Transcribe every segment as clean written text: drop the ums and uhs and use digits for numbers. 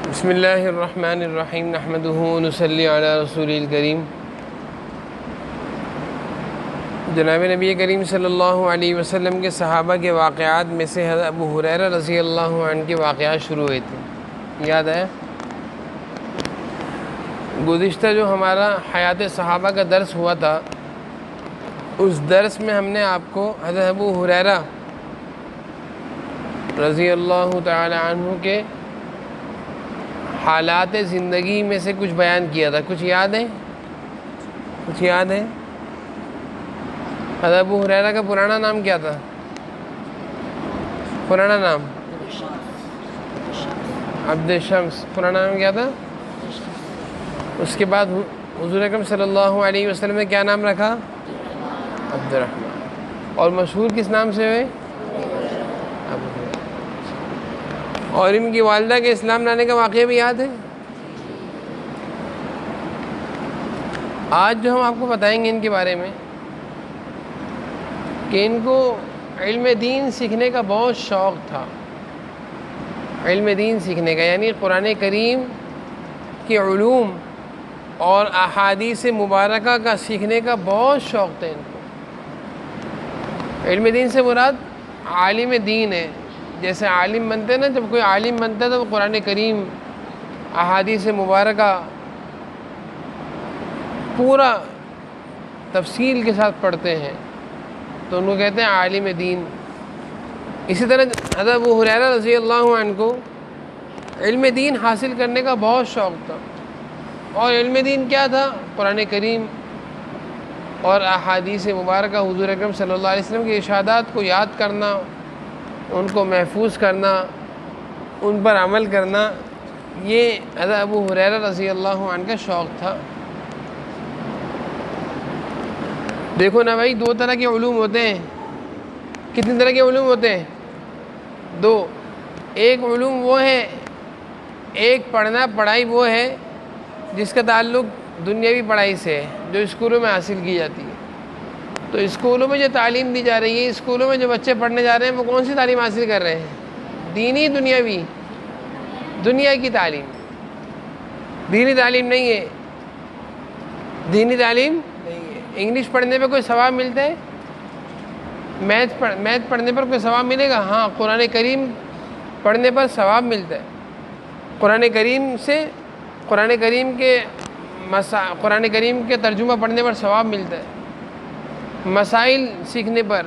بسم اللہ الرحمن الرحیم نحمدہ ونصلی علی رسول الکریم۔ جناب نبی کریم صلی اللہ علیہ وسلم کے صحابہ کے واقعات میں سے حضرت ابو ہریرہ رضی اللہ عنہ کے واقعات شروع ہوئے تھے۔ یاد ہے گزشتہ جو ہمارا حیات صحابہ کا درس ہوا تھا، اس درس میں ہم نے آپ کو حضرت ابو ہریرہ رضی اللہ تعالی عنہ کے حالات زندگی میں سے کچھ بیان کیا تھا۔ کچھ یاد ہے؟ کچھ یاد ہے؟ حضرت ابو ہریرہ کا پرانا نام کیا تھا؟ پرانا نام عبد الشمس۔ پرانا نام کیا تھا؟ اس کے بعد حضور اکرم صلی اللہ علیہ وسلم نے کیا نام رکھا؟ عبد الرحمن۔ اور مشہور کس نام سے ہوئے؟ اور ان کی والدہ کے اسلام لانے کا واقعہ بھی یاد ہے؟ آج جو ہم آپ کو بتائیں گے ان کے بارے میں کہ ان کو علم دین سیکھنے کا بہت شوق تھا۔ علم دین سیکھنے کا یعنی قرآن کریم کے علوم اور احادیث مبارکہ کا سیکھنے کا بہت شوق تھا ان کو۔ علم دین سے مراد عالم دین ہے۔ جیسے عالم بنتے ہیں نا، جب کوئی عالم بنتا ہے تو وہ قرآن کریم، احادیث مبارکہ پورا تفصیل کے ساتھ پڑھتے ہیں تو ان کو کہتے ہیں عالم دین۔ اسی طرح حضرت ابو ہریرہ رضی اللہ عنہ کو علم دین حاصل کرنے کا بہت شوق تھا۔ اور علم دین کیا تھا؟ قرآن کریم اور احادیث مبارکہ، حضور اکرم صلی اللہ علیہ وسلم کے ارشادات کو یاد کرنا، ان کو محفوظ کرنا، ان پر عمل کرنا، یہ حضرت ابو ہریرہ رضی اللہ عنہ کا شوق تھا۔ دیکھو نا بھائی، دو طرح کے علوم ہوتے ہیں۔ کتنی طرح کے علوم ہوتے ہیں؟ دو۔ ایک علوم وہ ہے، ایک پڑھائی وہ ہے جس کا تعلق دنیاوی پڑھائی سے ہے، جو اسکولوں میں حاصل کی جاتی ہے۔ تو اسکولوں میں جو تعلیم دی جا رہی ہے، اسکولوں میں جو بچے پڑھنے جا رہے ہیں، وہ کون سی تعلیم حاصل کر رہے ہیں؟ دینی، دنیاوی؟ دنیا کی تعلیم، دینی تعلیم نہیں ہے۔ دینی تعلیم نہیں ہے۔ انگلش پڑھنے پہ کوئی ثواب ملتا ہے؟ میتھ پڑھنے پر کوئی ثواب ملے گا؟ ہاں، قرآن کریم پڑھنے پر ثواب ملتا ہے۔ قرآن کریم کے ترجمہ پڑھنے پر ثواب ملتا ہے۔ مسائل سیکھنے پر،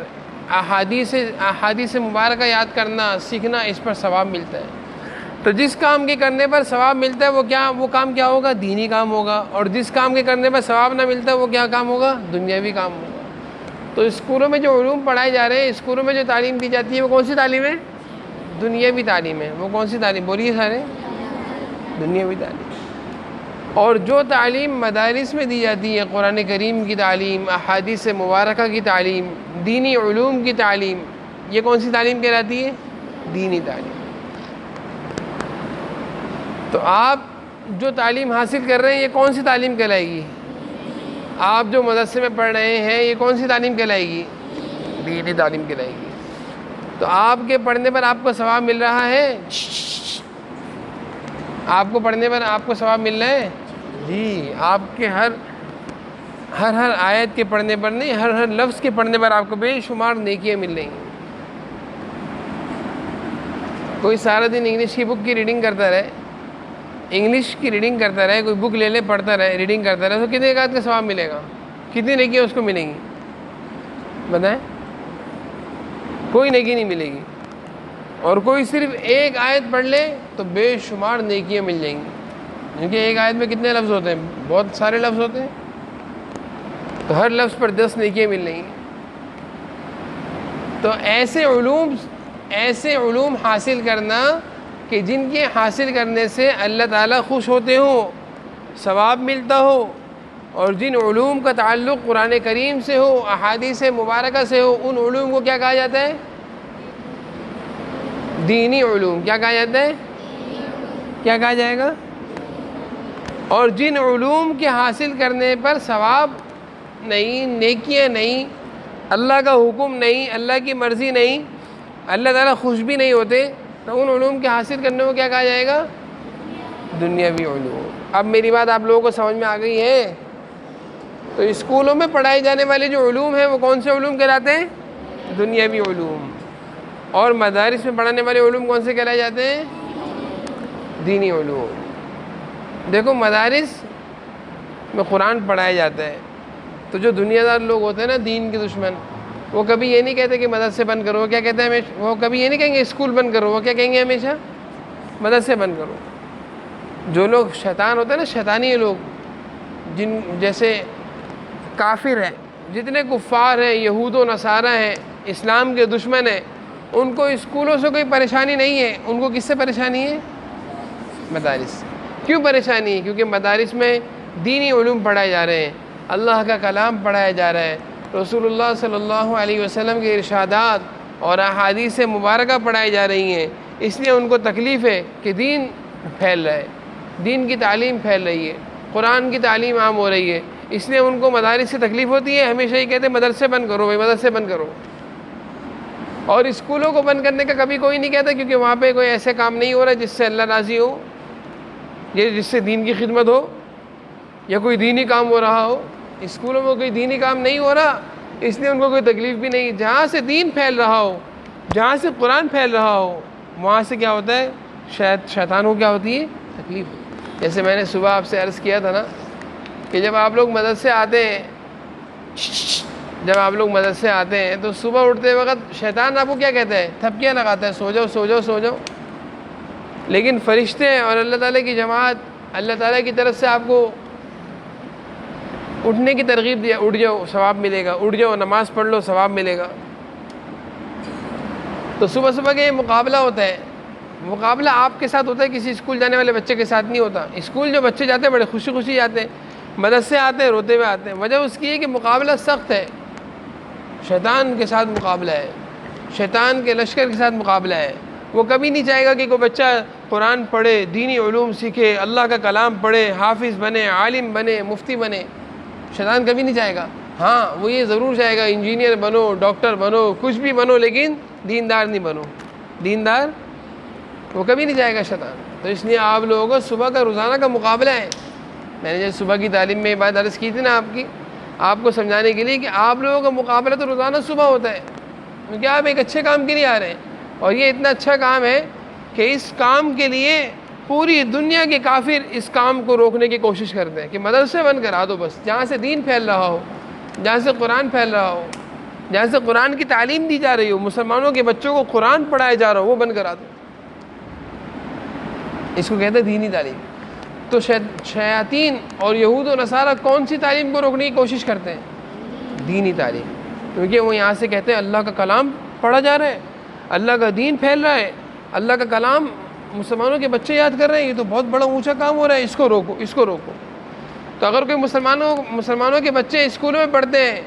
احادیث مبارکہ یاد کرنا، سیکھنا، اس پر ثواب ملتا ہے۔ تو جس کام کے کرنے پر ثواب ملتا ہے وہ کام کیا ہوگا؟ دینی کام ہوگا۔ اور جس کام کے کرنے پر ثواب نہ ملتا ہے وہ کیا کام ہوگا؟ دنیاوی کام ہوگا۔ تو اسکولوں میں جو علوم پڑھائے جا رہے ہیں، اسکولوں میں جو تعلیم دی جاتی ہے، وہ کون سی تعلیم ہے؟ دنیاوی تعلیم ہے۔ وہ کون سی تعلیم؟ بولیے سارے، دنیاوی تعلیم۔ اور جو تعلیم مدارس میں دی جاتی ہے، قرآن کریم کی تعلیم، احادیث مبارکہ کی تعلیم، دینی علوم کی تعلیم، یہ کون سی تعلیم کہلاتی ہے؟ دینی تعلیم۔ تو آپ جو تعلیم حاصل کر رہے ہیں، یہ کون سی تعلیم کہلائے گی؟ آپ جو مدرسے میں پڑھ رہے ہیں، یہ کون سی تعلیم کہلائے گی؟ دینی تعلیم کہلائے گی۔ تو آپ کے پڑھنے پر آپ کو ثواب مل رہا ہے؟ آپ کو پڑھنے پر آپ کو ثواب مل رہا ہے؟ جی، آپ کے ہر آیت کے پڑھنے پر نہیں، ہر لفظ کے پڑھنے پر آپ کو بے شمار نیکیاں مل رہی ہیں۔ کوئی سارا دن انگلش کی بک کی ریڈنگ کرتا رہے، کوئی بک لے لے، پڑھتا رہے، ریڈنگ کرتا رہے، تو کتنے آیت کا ثواب ملے گا؟ کتنی نیکیاں اس کو ملیں گی؟ بتائیں؟ کوئی نیکی نہیں ملے گی۔ اور کوئی صرف ایک آیت پڑھ لے تو بے شمار نیکیاں مل جائیں گی، کیونکہ ایک آیت میں کتنے لفظ ہوتے ہیں؟ بہت سارے لفظ ہوتے ہیں، تو ہر لفظ پر 10 نیکیاں مل رہی ہیں۔ تو ایسے علوم حاصل کرنا کہ جن کے حاصل کرنے سے اللہ تعالیٰ خوش ہوتے ہوں، ثواب ملتا ہو، اور جن علوم کا تعلق قرآن کریم سے ہو، احادیث مبارکہ سے ہو، ان علوم کو کیا کہا جاتا ہے؟ دینی علوم۔ کیا کہا جاتا ہے؟ کیا کہا جائے گا؟ اور جن علوم کے حاصل کرنے پر ثواب نہیں، نیکیاں نہیں، اللہ کا حکم نہیں، اللہ کی مرضی نہیں، اللہ تعالیٰ خوش بھی نہیں ہوتے، تو ان علوم کے حاصل کرنے کو کیا کہا جائے گا؟ دنیاوی علوم۔ اب میری بات آپ لوگوں کو سمجھ میں آ گئی ہے؟ تو اسکولوں میں پڑھائے جانے والے جو علوم ہیں وہ کون سے علوم کہلاتے ہیں؟ دنیاوی علوم۔ اور مدارس میں پڑھانے والے علوم کون سے کہلائے جاتے ہیں؟ دینی علوم۔ دیکھو مدارس میں قرآن پڑھایا جاتا ہے، تو جو دنیا دار لوگ ہوتے ہیں نا، دین کے دشمن، وہ کبھی یہ نہیں کہتے کہ مدرسے بند کرو۔ کیا کہتے ہیں ہمیشہ؟ وہ کبھی یہ نہیں کہیں گے اسکول بند کرو، وہ کیا کہیں گے ہمیشہ؟ مدرسے بند کرو۔ جو لوگ شیطان ہوتے ہیں نا، شیطانی لوگ، جن جیسے کافر ہیں، جتنے کفار ہیں، یہود و نصارہ ہیں، اسلام کے دشمن ہیں، ان کو اسکولوں سے کوئی پریشانی نہیں ہے۔ ان کو کس سے پریشانی ہے؟ مدارس۔ کیوں پریشانی ہے؟ کیونکہ مدارس میں دینی علوم پڑھائے جا رہے ہیں، اللہ کا کلام پڑھایا جا رہا ہے، رسول اللہ صلی اللہ علیہ وسلم کے ارشادات اور احادیث مبارکہ پڑھائی جا رہی ہیں۔ اس لیے ان کو تکلیف ہے کہ دین پھیل رہا ہے، دین کی تعلیم پھیل رہی ہے، قرآن کی تعلیم عام ہو رہی ہے، اس لیے ان کو مدارس سے تکلیف ہوتی ہے۔ ہمیشہ ہی کہتے ہیں مدرسے بند کرو بھائی، مدرسے بند کرو۔ اور اسکولوں کو بند کرنے کا کبھی کوئی نہیں کہتا، کیونکہ وہاں پہ کوئی ایسے کام نہیں ہو رہا جس سے اللہ راضی ہو، یہ جس سے دین کی خدمت ہو یا کوئی دینی کام ہو رہا ہو۔ اسکولوں میں کوئی دینی کام نہیں ہو رہا، اس لیے ان کو کوئی تکلیف بھی نہیں۔ جہاں سے دین پھیل رہا ہو، جہاں سے قرآن پھیل رہا ہو، وہاں سے کیا ہوتا ہے؟ شیطان کو کیا ہوتی ہے؟ تکلیف ہوتی ہے۔ جیسے میں نے صبح آپ سے عرض کیا تھا نا کہ جب آپ لوگ مدرسے آتے ہیں، جب آپ لوگ مدرسے آتے ہیں تو صبح اٹھتے وقت شیطان آپ کو کیا کہتا ہے؟ تھپکیاں لگاتا ہے، سو جاؤ سو جاؤ سو جاؤ۔ لیکن فرشتے اور اللہ تعالیٰ کی جماعت، اللہ تعالیٰ کی طرف سے آپ کو اٹھنے کی ترغیب دیا، اٹھ جاؤ ثواب ملے گا، اٹھ جاؤ نماز پڑھ لو ثواب ملے گا۔ تو صبح صبح کے یہ مقابلہ ہوتا ہے۔ مقابلہ آپ کے ساتھ ہوتا ہے، کسی اسکول جانے والے بچے کے ساتھ نہیں ہوتا۔ اسکول جو بچے جاتے ہیں بڑے خوشی خوشی جاتے ہیں، مدرسے آتے ہیں روتے ہوئے آتے ہیں۔ وجہ اس کی ہے کہ مقابلہ سخت ہے، شیطان کے ساتھ مقابلہ ہے، شیطان کے لشکر کے ساتھ مقابلہ ہے۔ وہ کبھی نہیں چاہے گا کہ کوئی بچہ قرآن پڑھے، دینی علوم سیکھے، اللہ کا کلام پڑھے، حافظ بنے، عالم بنے، مفتی بنے۔ شیطان کبھی نہیں چاہے گا۔ ہاں وہ یہ ضرور چاہے گا انجینئر بنو، ڈاکٹر بنو، کچھ بھی بنو، لیکن دیندار نہیں بنو۔ دیندار وہ کبھی نہیں چاہے گا شیطان۔ تو اس لیے آپ لوگوں کو صبح کا روزانہ کا مقابلہ ہے۔ میں نے جو صبح کی تعلیم میں یہ بات عرض کی تھی نا آپ کو سمجھانے کے لیے کہ آپ لوگوں کا مقابلہ تو روزانہ صبح ہوتا ہے، کیونکہ آپ ایک اچھے کام کے لیے آ رہے ہیں، اور یہ اتنا اچھا کام ہے کہ اس کام کے لیے پوری دنیا کے کافر اس کام کو روکنے کی کوشش کرتے ہیں کہ مدرسے بند کرا دو بس، جہاں سے دین پھیل رہا ہو، جہاں سے قرآن پھیل رہا ہو، جہاں سے قرآن کی تعلیم دی جا رہی ہو، مسلمانوں کے بچوں کو قرآن پڑھایا جا رہا ہو، وہ بند کرا دو۔ اس کو کہتے ہیں دینی تعلیم۔ تو شیاطین اور یہود و نصارہ کون سی تعلیم کو روکنے کی کوشش کرتے ہیں؟ دینی تعلیم، کیونکہ وہ یہاں سے کہتے ہیں اللہ کا کلام پڑھا جا رہا ہے، اللہ کا دین پھیل رہا ہے، اللہ کا کلام مسلمانوں کے بچے یاد کر رہے ہیں، یہ تو بہت بڑا اونچا کام ہو رہا ہے، اس کو روکو، اس کو روکو۔ تو اگر کوئی مسلمانوں کے بچے اسکولوں میں پڑھتے ہیں،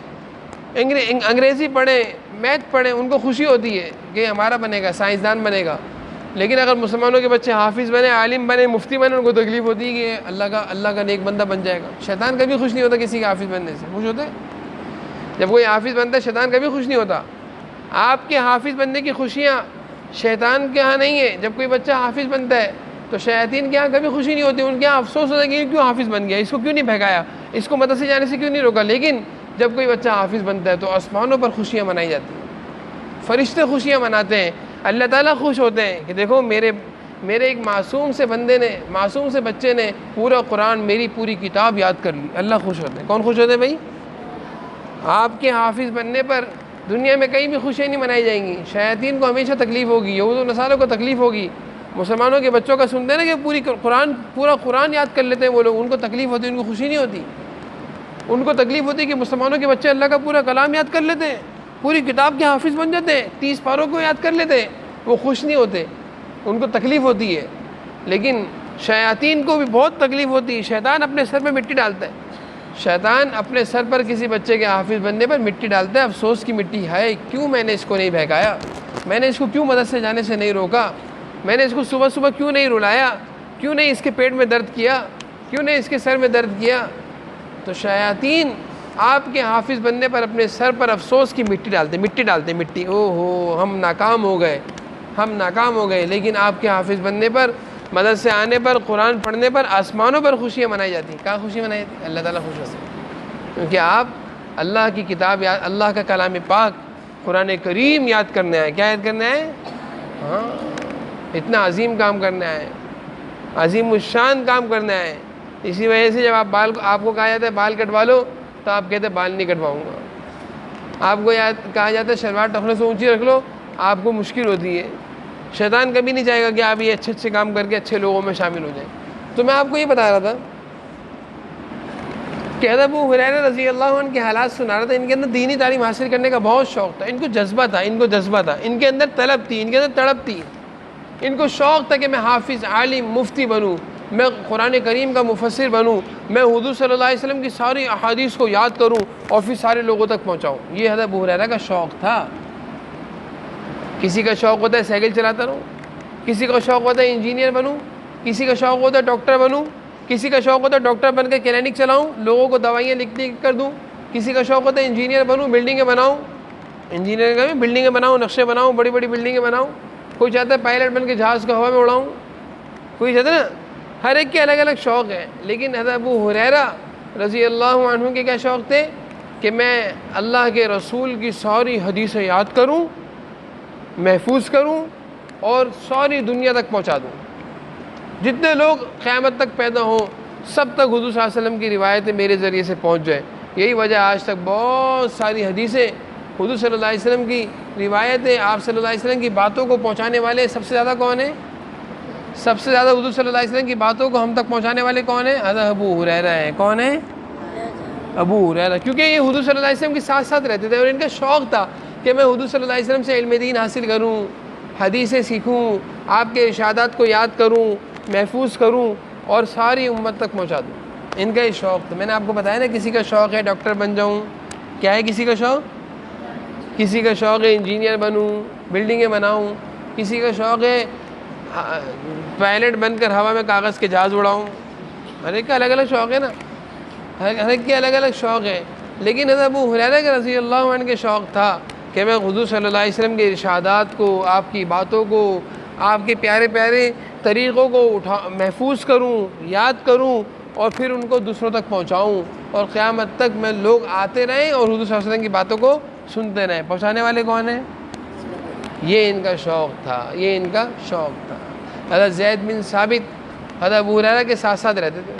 انگریزی پڑھیں، میتھ پڑھیں، ان کو خوشی ہوتی ہے کہ ہمارا بنے گا، سائنسدان بنے گا۔ لیکن اگر مسلمانوں کے بچے حافظ بنے، عالم بنے، مفتی بنے، ان کو تکلیف ہوتی ہے کہ اللہ کا نیک بندہ بن جائے گا۔ شیطان کبھی خوش نہیں ہوتا کسی کے حافظ بننے سے، خوش ہوتا ہے؟ جب کوئی حافظ بنتا ہے شیطان کبھی خوش نہیں ہوتا۔ آپ کے حافظ بننے کی خوشیاں شیطان کے ہاں نہیں ہے۔ جب کوئی بچہ حافظ بنتا ہے تو شیاطین کے ہاں کبھی خوشی نہیں ہوتی، ان کے ہاں افسوس ہوتا ہے کہ یہ کیوں حافظ بن گیا، اس کو کیوں نہیں بھگایا، اس کو مدرسے جانے سے کیوں نہیں روکا۔ لیکن جب کوئی بچہ حافظ بنتا ہے تو آسمانوں پر خوشیاں منائی جاتی ہیں، فرشتے خوشیاں مناتے ہیں، اللہ تعالیٰ خوش ہوتے ہیں کہ دیکھو میرے ایک معصوم سے بندے نے، معصوم سے بچے نے پورا قرآن، میری پوری کتاب یاد کر لی۔ اللہ خوش ہوتے ہیں۔ کون خوش ہوتے ہیں بھائی؟ آپ کے حافظ بننے پر دنیا میں کہیں بھی خوشیاں نہیں منائی جائیں گی، شیاطین کو ہمیشہ تکلیف ہوگی، یہود و نصارہ کو تکلیف ہوگی۔ مسلمانوں کے بچوں کا سنتے ہیں نا کہ پورا قرآن یاد کر لیتے ہیں وہ لوگ، ان کو تکلیف ہوتی ہے، ان کو خوشی نہیں ہوتی۔ ان کو تکلیف ہوتی ہے کہ مسلمانوں کے بچے اللہ کا پورا کلام یاد کر لیتے ہیں، پوری کتاب کے حافظ بن جاتے ہیں، 30 پاروں کو یاد کر لیتے ہیں، وہ خوش نہیں ہوتے، ان کو تکلیف ہوتی ہے۔ لیکن شیاطین کو بھی بہت تکلیف ہوتی ہے، شیطان اپنے سر پہ مٹی ڈالتا ہے، شیطان اپنے سر پر کسی بچے کے حافظ بننے پر مٹی ڈالتا ہے، افسوس کی مٹی ہے، کیوں میں نے اس کو نہیں بہکایا، میں نے اس کو کیوں مدرسے جانے سے نہیں روکا، میں نے اس کو صبح صبح کیوں نہیں رلایا، کیوں نہیں اس کے پیٹ میں درد کیا، کیوں نہیں اس کے سر میں درد کیا۔ تو شیاطین آپ کے حافظ بننے پر اپنے سر پر افسوس کی مٹی ڈالتے، مٹی، او ہو ہم ناکام ہو گئے، ہم ناکام ہو گئے۔ لیکن آپ کے حافظ بننے پر مدد سے آنے پر، قرآن پڑھنے پر آسمانوں پر خوشیاں منائی جاتی ہیں۔ کہاں خوشی منائی جاتی ہے؟ اللہ تعالیٰ خوش ہوتے ہیں، کیونکہ آپ اللہ کی کتاب یاد، اللہ کا کلام پاک قرآن کریم یاد کرنے آئے۔ کیا یاد کرنے آئے؟ ہاں، اتنا عظیم کام کرنے آئے، عظیم الشان کام کرنے آئے۔ اسی وجہ سے جب آپ کو کہا جاتا ہے بال کٹوا لو تو آپ کہتے ہیں بال نہیں کٹواؤں گا۔ آپ کو کہا جاتا ہے شلوار ٹخنے سے اونچی رکھ لو، آپ کو مشکل ہوتی ہے۔ شیطان کبھی نہیں چاہے گا کہ آپ یہ اچھے اچھے کام کر کے اچھے لوگوں میں شامل ہو جائیں۔ تو میں آپ کو یہ بتا رہا تھا کہ حضرت ابو ہریرہ رضی اللہ عنہ کے حالات سنا رہا تھا۔ ان کے اندر دینی تعلیم حاصل کرنے کا بہت شوق تھا، ان کو جذبہ تھا، ان کے اندر طلب تھی، ان کے اندر تڑپ تھی، ان کو شوق تھا کہ میں حافظ، عالم، مفتی بنوں، میں قرآن کریم کا مفسر بنوں، میں حضور صلی اللہ علیہ وسلم کی ساری احادیث کو یاد کروں اور پھر سارے لوگوں تک پہنچاؤں۔ یہ حضرت ابو ہریرہ کا شوق تھا۔ کسی کا شوق ہوتا ہے سائیکل چلاتا رہوں، کسی کا شوق ہوتا ہے انجینئر بنوں، کسی کا شوق ہوتا ہے ڈاکٹر بنوں، کسی کا شوق ہوتا ہے ڈاکٹر بن کے کلینک چلاؤں، لوگوں کو دوائیاں لکھ کر دوں، کسی کا شوق ہوتا ہے انجینئر بنوں، بلڈنگیں بناؤں، انجینئر کا بھی بلڈنگیں بناؤں، نقشے بناؤں، بڑی بڑی بلڈنگیں بناؤں۔ کوئی چاہتا ہے پائلٹ بن کے جہاز کو ہوا میں اڑاؤں، کوئی چاہتا ہے نا، ہر ایک کے الگ الگ شوق ہیں۔ لیکن حضرت ابو ہریرہ رضی اللہ عنہ کے کیا شوق تھے کہ میں اللہ کے رسول کی ساری حدیثیں یاد کروں، محفوظ کروں اور ساری دنیا تک پہنچا دوں۔ جتنے لوگ قیامت تک پیدا ہوں سب تک حضور صلی اللہ علیہ وسلم کی روایتیں میرے ذریعے سے پہنچ جائیں۔ یہی وجہ آج تک بہت ساری حدیثیں، حضور صلی اللہ علیہ وسلم کی روایتیں، آپ صلی اللہ علیہ وسلم کی باتوں کو پہنچانے والے سب سے زیادہ کون ہیں؟ سب سے زیادہ حضور صلی اللہ علیہ وسلم کی باتوں کو ہم تک پہنچانے والے کون ہیں؟ حضرت ابو ہریرہ ہیں۔ کون ہیں؟ ابو ہریرہ، کیونکہ یہ حضور صلی اللہ علیہ وسلم کے ساتھ ساتھ رہتے تھے اور ان کا شوق تھا کہ میں حضور صلی اللہ علیہ وسلم سے علم دین حاصل کروں، حدیثیں سیکھوں، آپ کے ارشادات کو یاد کروں، محفوظ کروں اور ساری امت تک پہنچا دوں۔ ان کا یہ شوق تھا۔ میں نے آپ کو بتایا نا، کسی کا شوق ہے ڈاکٹر بن جاؤں، کیا ہے کسی کا شوق؟ کسی کا شوق ہے انجینئر بنوں، بلڈنگیں بناؤں، کسی کا شوق ہے پائلٹ بن کر ہوا میں کاغذ کے جہاز اڑاؤں۔ ہر ایک کا الگ الگ شوق ہے نا، ہر ایک کے الگ الگ شوق ہے۔ لیکن حضرت ابو ہریرہ کے رضی اللہ عنہ کے شوق تھا کہ میں حضور صلی اللہ علیہ وسلم کے ارشادات کو، آپ کی باتوں کو، آپ کے پیارے پیارے طریقوں کو محفوظ کروں، یاد کروں اور پھر ان کو دوسروں تک پہنچاؤں اور قیامت تک میں لوگ آتے رہیں اور حضور صلی اللہ علیہ وسلم کی باتوں کو سنتے رہیں۔ پہنچانے والے کون ہیں؟ یہ ان کا شوق تھا، یہ ان کا شوق تھا۔ حضرت زید بن ثابت حضرت ابو ہریرہ کے ساتھ ساتھ رہتے تھے۔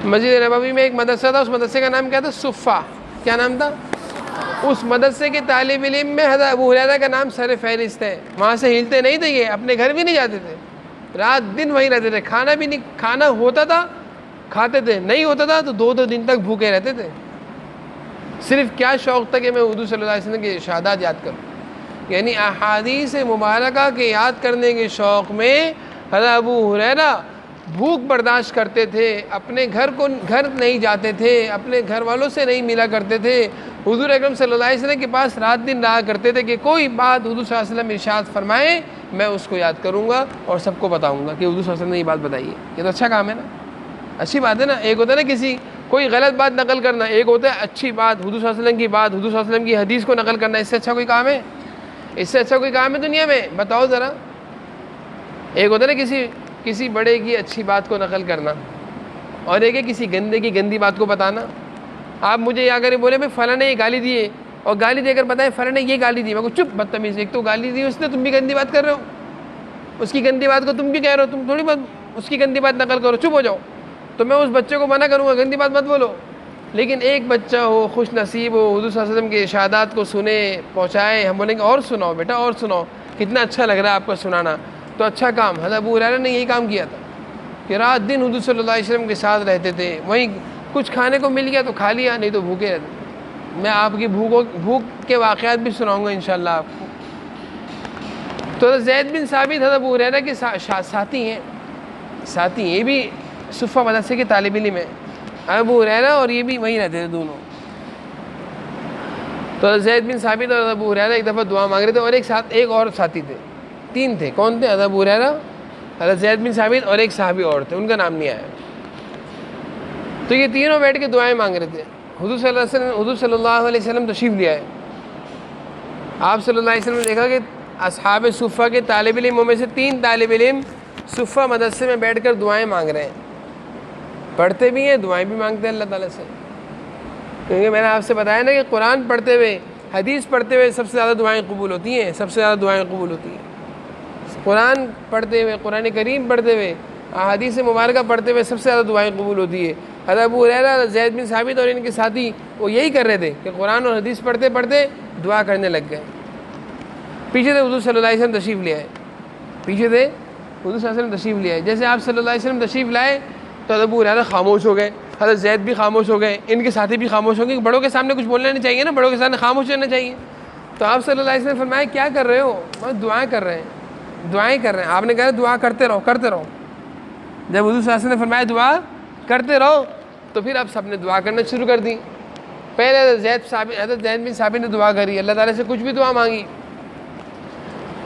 مسجد نبوی میں ایک مدرسہ تھا، اس مدرسے کا نام کیا تھا؟ صفہ۔ کیا نام تھا؟ اس مدرسے کے طالب علم میں حضرت ابو ہریرہ کا نام سر فہرست ہے۔ وہاں سے ہلتے نہیں تھے، یہ اپنے گھر بھی نہیں جاتے تھے، رات دن وہیں رہتے تھے۔ کھانا بھی نہیں، کھانا ہوتا تھا کھاتے تھے، نہیں ہوتا تھا تو 2 دن تک بھوکے رہتے تھے۔ صرف کیا شوق تھا کہ میں حضور صلی اللہ علیہ وسلم کے ارشادات یاد کروں، یعنی احادیث مبارکہ کے یاد کرنے کے شوق میں حضرت ابو ہریرہ بھوک برداشت کرتے تھے، اپنے گھر نہیں جاتے تھے، اپنے گھر والوں سے نہیں ملا کرتے تھے، حضور اکرم صلی اللہ علیہ وسلم کے پاس رات دن رہا کرتے تھے کہ کوئی بات حضور صلی اللہ علیہ وسلم ارشاد فرمائے میں اس کو یاد کروں گا اور سب کو بتاؤں گا کہ حضور صلی اللہ علیہ وسلم نے یہ بات بتائی ہے۔ یہ تو اچھا کام ہے نا، اچھی بات ہے نا۔ ایک ہوتا ہے نا کوئی غلط بات نقل کرنا، ایک ہوتا ہے اچھی بات، حضور صلی اللہ علیہ وسلم کی بات، حضور صلی اللہ علیہ وسلم کی حدیث کو نقل کرنا۔ اس سے اچھا کوئی کام ہے؟ اس سے اچھا کوئی کام ہے دنیا میں؟ بتاؤ ذرا۔ ایک ہوتا ہے نا کسی بڑے کی اچھی بات کو نقل کرنا، اور ایک ہے کسی گندے کی گندی بات کو بتانا۔ آپ مجھے یہ اگر بولے بھائی فلاں نے یہ گالی دی ہے، اور گالی دے کر بتائیں فلاں نے یہ گالی دی، میں کو چپ بدتمیز، ایک تو گالی دی اس نے، تم بھی گندی بات کر رہے ہو، اس کی گندی بات کو تم بھی کہہ رہے ہو، تم تھوڑی بات اس کی گندی بات نقل کرو، چپ ہو جاؤ۔ تو میں اس بچے کو منع کروں گا گندی بات مت بولو۔ لیکن ایک بچہ ہو خوش نصیب ہو، حضور صلی اللہ علیہ وسلم کے ارشادات کو سنے پہنچائے، ہم بولیں گے اور سناؤ بیٹا اور سناؤ، کتنا اچھا لگ رہا ہے آپ کو سنانا، تو اچھا کام۔ حضرت ابو ہریرہ نے یہی کام کیا تھا کہ رات دن حضور صلی اللہ علیہ وسلم کے ساتھ رہتے تھے، وہیں کچھ کھانے کو مل گیا تو کھا لیا، نہیں تو بھوکے رہتے۔ میں آپ کی بھوک کے واقعات بھی سناؤں گا انشاءاللہ آپ کو۔ تو زید بن ثابت حضرت ابو ہریرہ کے ساتھی ہیں، یہ بھی صفہ مدرسے کے طالب علم ہیں، ابو ہریرہ اور یہ بھی وہیں رہتے تھے دونوں۔ تو زید بن ثابت اور ابو ہریرہ ایک دفعہ دعا مانگ رہے تھے، اور ایک اور ساتھی تھے، 3 تھے۔ کون تھے؟ حضرت ابو ہریرہ، حضرت زید بن ثابت اور ایک صحابی اور تھے، ان کا نام نہیں آیا۔ تو یہ تینوں بیٹھ کے دعائیں مانگ رہے تھے۔ حضور صلی اللہ علیہ وسلم تشریف لے آئے۔ آپ صلی اللہ علیہ وسلم نے دیکھا کہ اصحاب صفہ کے طالب علموں میں سے 3 طالب علم صفہ مدرسے میں بیٹھ کر دعائیں مانگ رہے ہیں، پڑھتے بھی ہیں دعائیں بھی مانگتے ہیں اللہ تعالیٰ سے، کیونکہ میں نے آپ سے بتایا نا کہ قرآن پڑھتے ہوئے حدیث پڑھتے ہوئے سب سے زیادہ دعائیں قبول ہوتی ہیں، سب سے زیادہ دعائیں قبول ہوتی ہیں۔ قرآن پڑھتے ہوئے، قرآن کریم پڑھتے ہوئے، احادیث مبارکہ پڑھتے ہوئے سب سے زیادہ دعائیں قبول ہوتی ہے۔ حضرت ابو ہریرہ، زید بن ثابت اور ان کے ساتھی وہ یہی کر رہے تھے کہ قرآن اور حدیث پڑھتے پڑھتے دعا کرنے لگ گئے۔ پیچھے سے حضور صلی اللہ علیہ وسلم تشریف لے آئے، پیچھے سے حضور صلی اللہ علیہ وسلم تشریف لے آئے۔ جیسے آپ صلی اللہ علیہ وسلم تشریف لائے تو حضرت ابو ہریرہ خاموش ہو گئے، حضرت زید بھی خاموش ہو گئے، ان کے ساتھی بھی خاموش ہو گئے۔ بڑوں کے سامنے کچھ بولنا نہیں چاہیے نا، بڑوں کے سامنے خاموش رہنا چاہیے۔ تو آپ صلی اللہ علیہ وسلم نے فرمایا کیا کر رہے ہو؟ بس دعائیں کر رہے ہیں، دعائیں کر رہے ہیں۔ آپ نے کہا دعا کرتے رہو کرتے رہو۔ جب حضور صلی اللہ علیہ وسلم نے فرمایا دعا کرتے رہو تو پھر اب سب نے دعا کرنا شروع کر دی۔ پہلے حضرت زید بن ثابت نے دعا کری، اللہ تعالیٰ سے کچھ بھی دعا مانگی،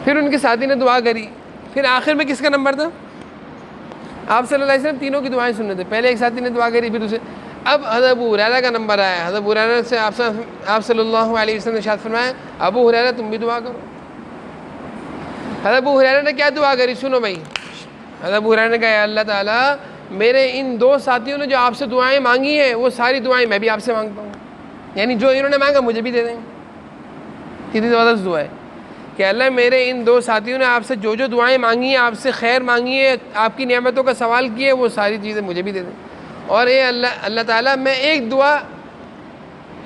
پھر ان کے ساتھی نے دعا کری، پھر آخر میں کس کا نمبر تھا؟ آپ صلی اللہ علیہ وسلم تینوں کی دعائیں سن رہے تھے، پہلے ایک ساتھی نے دعا کری، پھر دوسرے، اب حضرت ابو ہریرہ کا نمبر آیا۔ حضرت ابو ہریرہ سے آپ صلی اللہ علیہ وسلم نے ارشاد فرمایا ابو ہریرہ تم بھی دعا کرو۔ حضرت ابو ہریرہ نے کیا دعا کری؟ سنو بھائی، حضرت ابو ہریرہ نے کہا یا اللہ تعالیٰ میرے ان دو ساتھیوں نے جو آپ سے دعائیں مانگی ہیں وہ ساری دعائیں میں بھی آپ سے مانگتا ہوں، یعنی جو انہوں نے مانگا مجھے بھی دے دیں۔ کتنی زبردست دعا ہے کہ اللہ میرے ان دو ساتھیوں نے آپ سے جو جو دعائیں مانگی ہیں، آپ سے خیر مانگی ہے، آپ کی نعمتوں کا سوال کیا ہے، وہ ساری چیزیں مجھے بھی دے دیں۔ اور اے اللہ تعالیٰ میں ایک دعا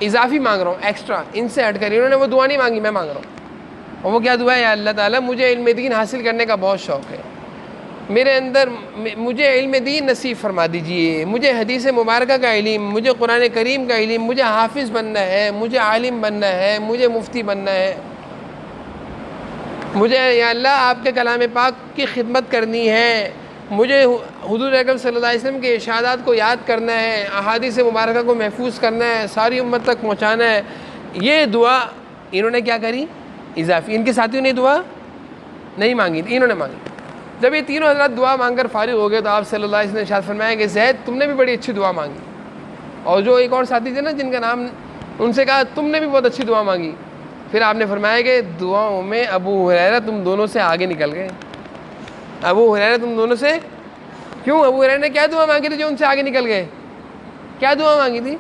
اضافی مانگ رہا ہوں، ایکسٹرا، ان سے ہٹ کر، انہوں نے وہ دعا نہیں مانگی میں مانگ رہا ہوں۔ اور وہ کیا دعا ہے؟ یا اللہ تعالیٰ مجھے علم دین حاصل کرنے کا بہت شوق ہے، میرے اندر مجھے علم دین نصیب فرما دیجئے، مجھے حدیث مبارکہ کا علم، مجھے قرآن کریم کا علم، مجھے حافظ بننا ہے، مجھے عالم بننا ہے، مجھے مفتی بننا ہے، مجھے یا اللہ آپ کے کلام پاک کی خدمت کرنی ہے، مجھے حضور اکرم صلی اللہ علیہ وسلم کے ارشادات کو یاد کرنا ہے، احادیث مبارکہ کو محفوظ کرنا ہے، ساری امت تک پہنچانا ہے۔ یہ دعا انہوں نے کیا کری؟ اضافی۔ ان کے ساتھیوں نے دعا نہیں مانگی تھی، انہوں نے مانگی۔ جب یہ تینوں حضرات دعا مانگ کر فارغ ہو گئے تو آپ صلی اللہ علیہ وسلم نے ارشاد فرمایا کہ زید تم نے بھی بڑی اچھی دعا مانگی، اور جو ایک اور ساتھی تھے نا جن کا نام، ان سے کہا تم نے بھی بہت اچھی دعا مانگی۔ پھر آپ نے فرمایا کہ دعاؤں میں ابو ہریرہ تم دونوں سے آگے نکل گئے۔ ابو ہریرہ تم دونوں سے، کیوں؟ ابو ہریرہ نے کیا دعا مانگی تھی جو ان سے آگے نکل گئے؟ کیا دعا مانگی تھی؟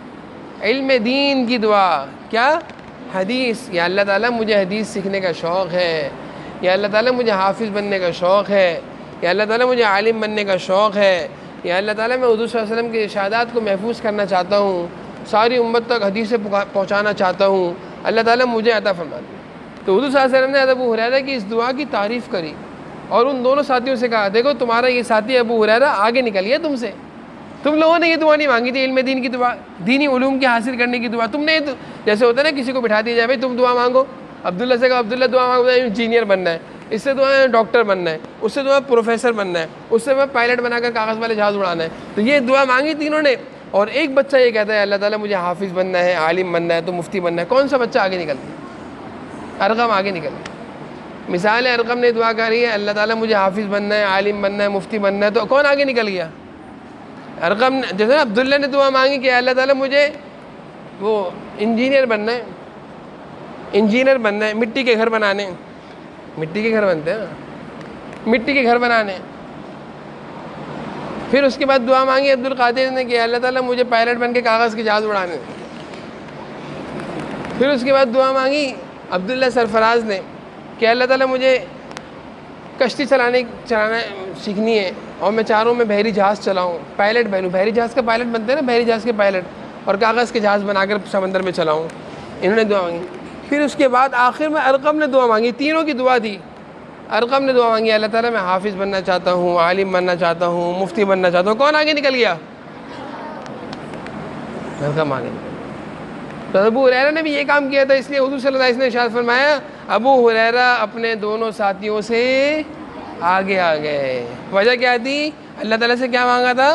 علم دین کی دعا، کیا؟ حدیث۔ یا اللہ تعالیٰ مجھے حدیث سیکھنے کا شوق ہے، یا اللہ تعالیٰ مجھے حافظ بننے کا شوق ہے، یا اللہ تعالیٰ مجھے عالم بننے کا شوق ہے، یا اللہ تعالیٰ میں حضور صلی اللہ علیہ وسلم کے ارشادات کو محفوظ کرنا چاہتا ہوں، ساری امت تک حدیث پہنچانا چاہتا ہوں، اللہ تعالیٰ مجھے عطا فرما دے۔ تو حضور صلی اللہ علیہ وسلم نے ابو ہریرہ کی اس دعا کی تعریف کری اور ان دونوں ساتھیوں سے کہا دیکھو تمہارا یہ ساتھی ابو ہریرہ آگے نکل گیا تم سے، تم لوگوں نے یہ دعا نہیں مانگی تھی، علم دین کی دعا، دینی علوم کی حاصل کرنے کی دعا تم نے، جیسے ہوتا ہے نا کسی کو بٹھا دیا جائے بھائی تم دعا مانگو، عبداللہ سے کہا عبداللہ دعا مانگو، انجینئر بننا ہے، اس سے دعا ڈاکٹر بننا ہے، اس سے دعا پروفیسر بننا ہے، اس سے پائلٹ بنا کر کاغذ والے جہاز اڑانا ہے۔ تو یہ دعا مانگی تینوں نے، اور ایک بچہ یہ کہتا ہے اللہ تعالیٰ مجھے حافظ بننا ہے، عالم بننا ہے، تو مفتی بننا ہے۔ کون سا بچہ آگے نکل گیا؟ ارقم آگے نکل گیا۔ مثال ہے ارقم نے دعا کری ہے اللہ تعالیٰ مجھے حافظ بننا ہے، عالم بننا ہے، مفتی بننا ہے، تو کون آگے نکل گیا؟ ارقم نے۔ جیسے عبداللہ نے دعا مانگی کہ اللہ تعالیٰ مجھے وہ انجینئر بننا ہے، انجینئر بننا ہے، مٹی کے گھر بنانے، مٹی کے گھر بنتے ہیں نا، مٹی کے گھر بنانے۔ پھر اس کے بعد دعا مانگی عبد القادر نے کہ اللہ تعالیٰ مجھے پائلٹ بن کے کاغذ کے جہاز اڑانے۔ پھر اس کے بعد دعا مانگی عبداللہ سرفراز نے کہ اللہ تعالیٰ مجھے کشتی چلانا سیکھنی ہے اور میں چاہ رہا ہوں میں بحری جہاز چلاؤں، پائلٹ بنوں، بحری جہاز کا پائلٹ بنتے ہیں نا، بحری جہاز کے پائلٹ، اور کاغذ کے جہاز بنا کر سمندر میں چلاؤں۔ انہوں نے دعا مانگی۔ پھر اس کے بعد آخر میں ارقم نے دعا مانگی، تینوں کی دعا دی۔ ارقم نے دعا مانگی اللہ تعالیٰ میں حافظ بننا چاہتا ہوں، عالم بننا چاہتا ہوں، مفتی بننا چاہتا ہوں۔ کون آگے نکل گیا؟ ارقم آگے نکل گیا۔ تو ابو ہریرہ نے بھی یہ کام کیا تھا، اس لیے حضور صلی اللہ علیہ وسلم نے ارشاد فرمایا ابو ہریرہ اپنے دونوں ساتھیوں سے آگے آ گئے۔ وجہ کیا تھی؟ اللہ تعالیٰ سے کیا مانگا تھا؟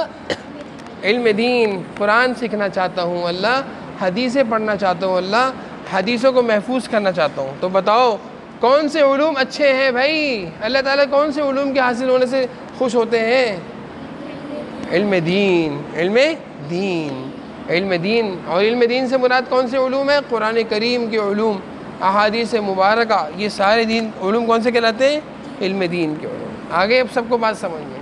علم دین، قرآن سیکھنا چاہتا ہوں اللہ، حدیثیں پڑھنا چاہتا ہوں اللہ، حدیثوں کو محفوظ کرنا چاہتا ہوں۔ تو بتاؤ کون سے علوم اچھے ہیں بھائی؟ اللہ تعالیٰ کون سے علوم کے حاصل ہونے سے خوش ہوتے ہیں؟ علم دین، علم دین، علم دین۔ اور علم دین سے مراد کون سے علوم ہیں؟ قرآن کریم کے علوم، احادیث مبارکہ، یہ سارے دین علوم کون سے کہلاتے ہیں؟ علم دین کے علوم۔ آگے اب سب کو بات سمجھ میں